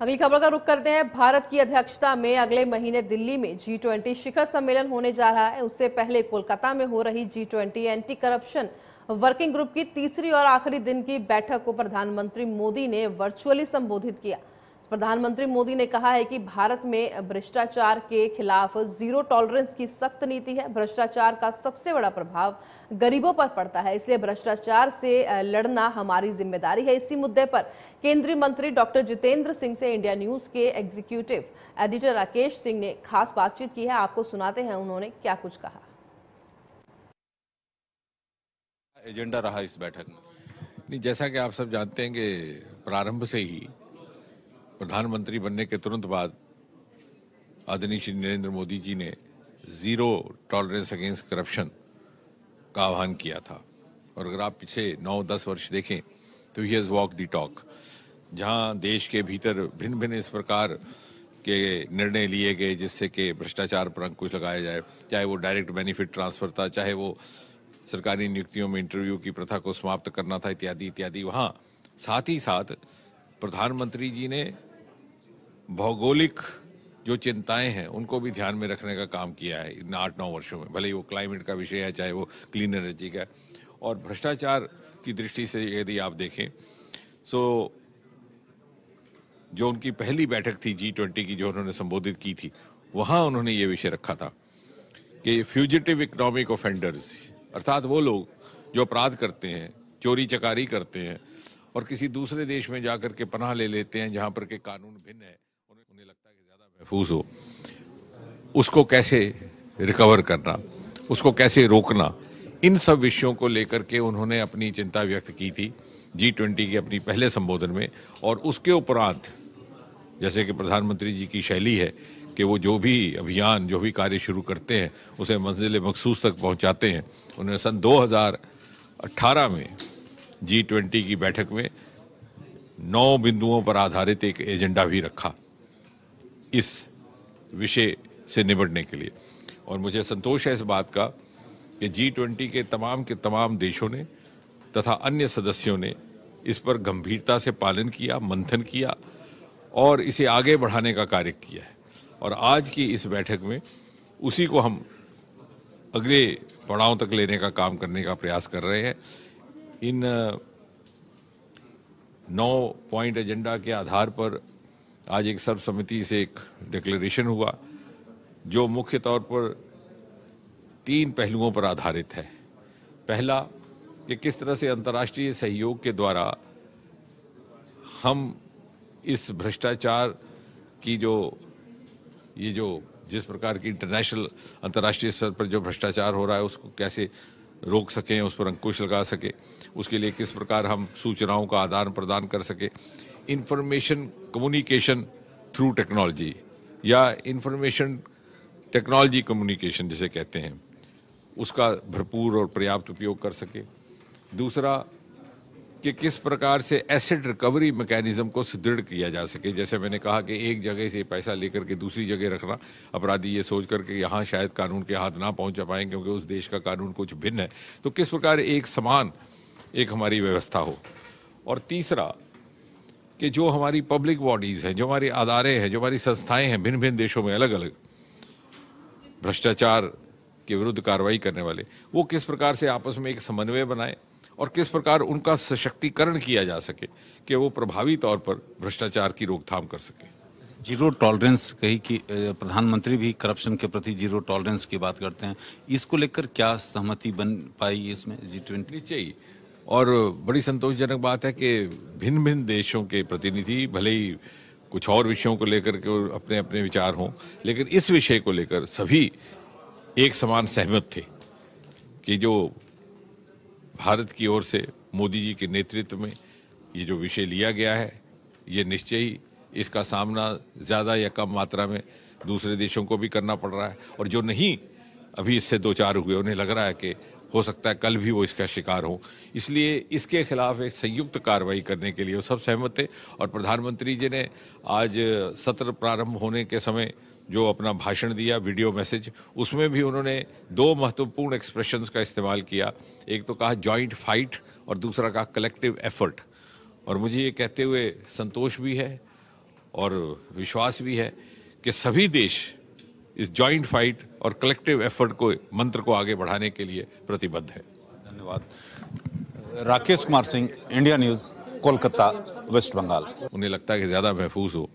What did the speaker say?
अगली खबर का रुख करते हैं। भारत की अध्यक्षता में अगले महीने दिल्ली में G20 शिखर सम्मेलन होने जा रहा है। उससे पहले कोलकाता में हो रही G20 anti corruption working group की तीसरी और आखिरी दिन की बैठक को प्रधानमंत्री मोदी ने वर्चुअली संबोधित किया। प्रधानमंत्री मोदी ने कहा है कि भारत में भ्रष्टाचार के खिलाफ जीरो टॉलरेंस की सख्त नीति है। भ्रष्टाचार का सबसे बड़ा प्रभाव गरीबों पर पड़ता है, इसलिए भ्रष्टाचार से लड़ना हमारी जिम्मेदारी है। इसी मुद्दे पर केंद्रीय मंत्री डॉक्टर जितेंद्र सिंह से इंडिया न्यूज के एग्जीक्यूटिव एडिटर राकेश सिंह ने खास बातचीत की है। आपको सुनाते हैं उन्होंने क्या कुछ कहा। एजेंडा रहा इस बैठक में नहीं, जैसा कि आप सब जानते हैं कि प्रारंभ से ही प्रधानमंत्री बनने के तुरंत बाद आदरणीय श्री नरेंद्र मोदी जी ने जीरो टॉलरेंस अगेंस्ट करप्शन का आह्वान किया था। और अगर आप पिछले 9-10 वर्ष देखें तो he has walk the talk. जहां देश के भीतर भिन्न भिन्न इस प्रकार के निर्णय लिए गए जिससे कि भ्रष्टाचार पर अंकुश लगाया जाए, चाहे वो डायरेक्ट बेनिफिट ट्रांसफर था, चाहे वो सरकारी नियुक्तियों में इंटरव्यू की प्रथा को समाप्त करना था, इत्यादि इत्यादि। वहां साथ ही साथ प्रधानमंत्री जी ने भौगोलिक जो चिंताएं हैं उनको भी ध्यान में रखने का काम किया है इन 8-9 वर्षों में, भले ही वो क्लाइमेट का विषय है, चाहे वो क्लीन एनर्जी का है। और भ्रष्टाचार की दृष्टि से यदि आप देखें तो जो उनकी पहली बैठक थी G20 की, जो उन्होंने संबोधित की थी, वहां उन्होंने ये विषय रखा था कि फ्यूजिटिव इकोनॉमिक ऑफेंडर्स, अर्थात वो लोग जो अपराध करते हैं, चोरी चकारी करते हैं और किसी दूसरे देश में जाकर के पनाह ले लेते हैं जहां पर के कानून भिन्न है, उन्हें लगता है कि ज्यादा महफूज हो, उसको कैसे रिकवर करना, उसको कैसे रोकना, इन सब विषयों को लेकर के उन्होंने अपनी चिंता व्यक्त की थी G20 के अपनी पहले संबोधन में। और उसके उपरांत जैसे कि प्रधानमंत्री जी की शैली है कि वो जो भी अभियान, जो भी कार्य शुरू करते हैं उसे मंजिल मखसूस तक पहुंचाते हैं। उन्होंने सन 2018 में G20 की बैठक में 9 बिंदुओं पर आधारित एक एजेंडा भी रखा इस विषय से निपटने के लिए। और मुझे संतोष है इस बात का कि G20 के तमाम देशों ने तथा अन्य सदस्यों ने इस पर गंभीरता से पालन किया, मंथन किया और इसे आगे बढ़ाने का कार्य किया है। और आज की इस बैठक में उसी को हम अगले पड़ाव तक लेने का काम करने का प्रयास कर रहे हैं। इन 9 पॉइंट एजेंडा के आधार पर आज एक सर्वसम्मति से एक डिक्लेरेशन हुआ जो मुख्य तौर पर 3 पहलुओं पर आधारित है। पहला कि किस तरह से अंतर्राष्ट्रीय सहयोग के द्वारा हम इस भ्रष्टाचार की जिस प्रकार की अंतर्राष्ट्रीय स्तर पर जो भ्रष्टाचार हो रहा है उसको कैसे रोक सकें, उस पर अंकुश लगा सके, उसके लिए किस प्रकार हम सूचनाओं का आदान प्रदान कर सके। इंफॉर्मेशन कम्युनिकेशन थ्रू टेक्नोलॉजी या इंफॉर्मेशन टेक्नोलॉजी कम्युनिकेशन जिसे कहते हैं, उसका भरपूर और पर्याप्त उपयोग कर सके। दूसरा कि किस प्रकार से एसेट रिकवरी मैकेनिज्म को सुदृढ़ किया जा सके। जैसे मैंने कहा कि एक जगह से पैसा लेकर के दूसरी जगह रखना, अपराधी ये सोच करके यहाँ शायद कानून के हाथ ना पहुँच पाएं क्योंकि उस देश का कानून कुछ भिन्न है, तो किस प्रकार एक समान एक हमारी व्यवस्था हो। और तीसरा कि जो हमारी पब्लिक बॉडीज़ हैं, जो हमारी अदारे हैं, जो हमारी संस्थाएँ हैं भिन्न भिन्न देशों में अलग अलग भ्रष्टाचार के विरुद्ध कार्रवाई करने वाले, वो किस प्रकार से आपस में एक समन्वय बनाए और किस प्रकार उनका सशक्तिकरण किया जा सके कि वो प्रभावी तौर पर भ्रष्टाचार की रोकथाम कर सके। जीरो टॉलरेंस कही कि प्रधानमंत्री भी करप्शन के प्रति जीरो टॉलरेंस की बात करते हैं, इसको लेकर क्या सहमति बन पाई इसमें G20? नीचे ही। और बड़ी संतोषजनक बात है कि भिन्न भिन्न देशों के प्रतिनिधि भले ही कुछ और विषयों को लेकर के अपने अपने विचार हों, लेकिन इस विषय को लेकर सभी एक समान सहमत थे कि जो भारत की ओर से मोदी जी के नेतृत्व में ये जो विषय लिया गया है, ये निश्चय ही इसका सामना ज़्यादा या कम मात्रा में दूसरे देशों को भी करना पड़ रहा है। और जो नहीं अभी इससे 2-4 हुए, उन्हें लग रहा है कि हो सकता है कल भी वो इसका शिकार हो, इसलिए इसके खिलाफ एक संयुक्त कार्रवाई करने के लिए वो सब सहमत थे। और प्रधानमंत्री जी ने आज सत्र प्रारंभ होने के समय जो अपना भाषण दिया, वीडियो मैसेज, उसमें भी उन्होंने 2 महत्वपूर्ण एक्सप्रेशंस का इस्तेमाल किया। एक तो कहा जॉइंट फाइट और दूसरा कहा कलेक्टिव एफर्ट। और मुझे ये कहते हुए संतोष भी है और विश्वास भी है कि सभी देश इस जॉइंट फाइट और कलेक्टिव एफर्ट को मंत्र को आगे बढ़ाने के लिए प्रतिबद्ध है। धन्यवाद। Rakesh Kumar Singh, India news, Kolkata, West Bengal. उन्हें लगता है कि ज़्यादा महफूज हो